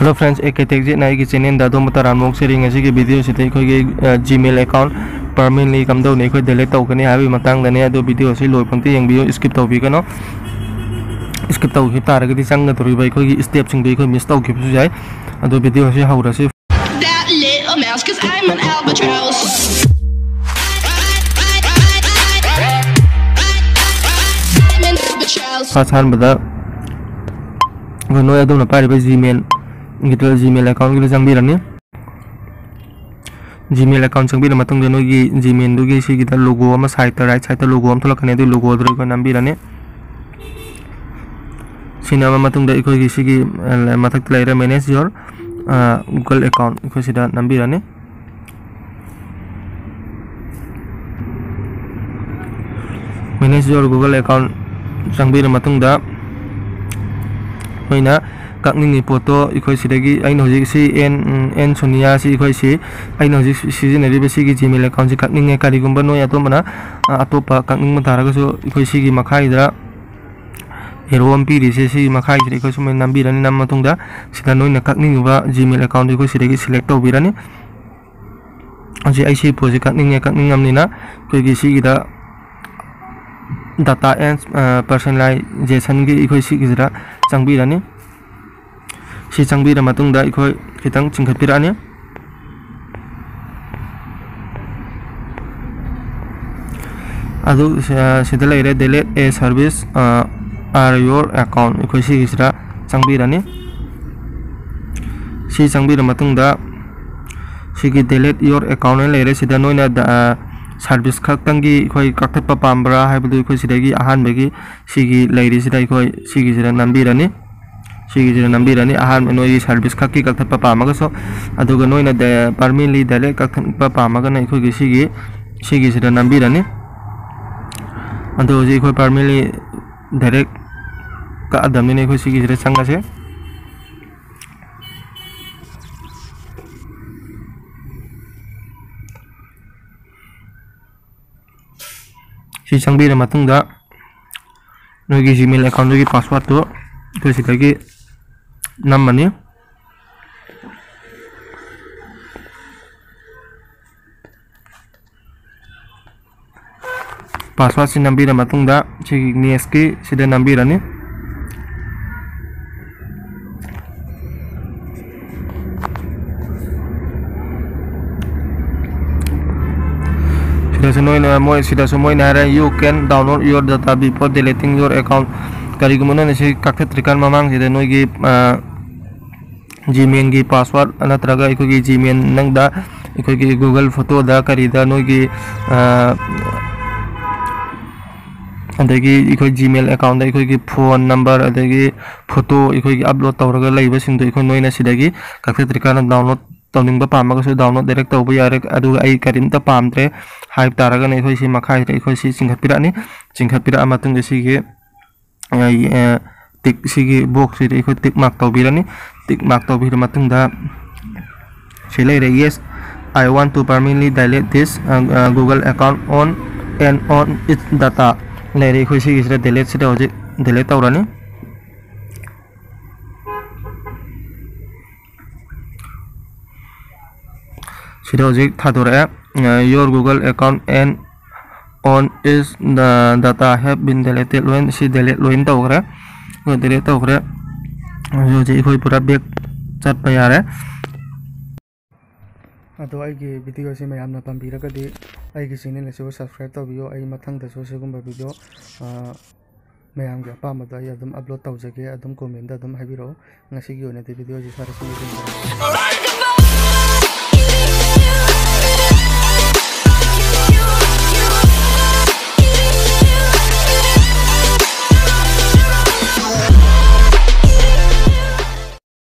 Hello friends एक टेक्जी नाई की चैनल दा दोम तरान मोक सेरिंग असि की वीडियो सिते खोगे जीमेल अकाउंट परमानेंटली कमदो ने खोय डिलीट तौकने हाबि मतंग दने अदो वीडियो सि लोय पंक्ति यंबियो स्किप तौबिगनो स्किप तौखि तारगदि संग तोरि बाय खोगे स्टेप सिंग बे खोय मिस तौखि बसु जाय अदो वीडियो सि हौरसि that little mouse, 'cause I'm an albatross. I'm an albatross. फासान बदा गनो अदो न पारि बे जीमेल गिटल जीमेल अकाउंट गिल संग बिरने जीमेल अकाउंट संग बिर मतंग दनो गी जीमेल दुगी सि गिटा लोगो अमा साइड ता राइट साइड ता लोगो अम थलकने दु लोगो द्रो को नाम बिरने सिनामा मतंग दा इको गी सि गी मथक लाइरा मैनेज योर गूगल अकाउंट इको सिदा नाम बिरने मैनेज योर गूगल अकाउंट संग बिर मतंग दा होइना काकनिंग फोटो इखोय सिदगी आइन होजिक सि एन सोनिया सि इखोय सि आइन होजिक सिजनरी बेसि की जीमेल अकाउंट सि काकनिंग ने कारिगुम्बा नो यातो मना अतोपा काकनिंग म तारगसो इखोय सि की मखाइदा हेरोम पीरी सि मखाइ सि इखोय सुमै नम्बिरनि नाम मतुंगदा सिदा नोइना काकनिंग बा जीमेल अकाउंट इखोय सिदगी सिलेक्ट तौबिरनि अजि आइसि प्रोजेक्ट काकनिंग अमनिना कोइ गी सि गिदा डाटा एंड पर्सनलाइजेशन की इखोय सि गिजरा चंगबिरनि सि चंगबिर मतुंगदा इखोय खितंग चिंखपिरानि अदु सिदा लेरे delete a service or your account इखोय सि गिजरा चंगबिरनि सि चंगबिर मतुंगदा सि गी डिलीट योर अकाउंट लेरे सिदा नोइना सर्विस खक्तंगी इखोय कक्थप पाम्बरा हाइबदु इखोय सिदागी आहान बेगी सिगी लेरि सिदा इखोय सिगी जिरा नम्बिरनि सिगी जिरा नम्बिरनि आहान नोइ सर्विस खक्की कक्थप पामगसो अदुगा नोइना दे परमानेंटली डिलीट कक्थप पामगना इखोय गी सिगी जिरा नम्बिरनि अदु जि इखोय परमानेंटली डायरेक्ट का अदमनि इखोय सिगी जिरा संगासे सि चंगबिर मतुंगदा नोगी जीमेल अकाउंट की पासवर्ड तो इखोय सिदागी नम्मनि पासवर्ड सि नम्बिर मतुंगदा सि नेक्स्ट की सिदा नम्बिरनि You can download your data before deleting your account. Karigumana nasi kaktetrikan mamang sida noigi Gmail gi password anatraga ikogi Gmail nang da ikogi Google photo da karida noigi adagi ikogi Gmail account da ikogi phone number adagi photo ikogi upload tawraga laiba singdo iko noina sidagi kaktetrikan download तौनिंग पामगसु download direct तौब यारे अदु आई करिमता पामत्रे hype Tharakan इखोय सि मखाइ रे इखोय सि चिंखपिरानि चिंखपिरा मतुंग सिगे टिक सिगे box रे इखोय tick mark तौबिरानि tick mark तौबिर मतुंग दा सिले रे yes I want to permanently delete this Google account on its data ले रे इखोय सि गिसरा डिलीट सिदा होजे delete तौरानि Sidozik thadore your Google account and on is the data have been deleted when si delete loin tawre ko delete tawre jo je khoi pura back chat pa yare ado ai ge video se mayam na pambira ka de ai ge channel se subscribe tawiyo ai mathang da so segumba video mayam ge pa ma da ai adum upload tawjage adum comment da adum habiro ngasi gi one de video ji sara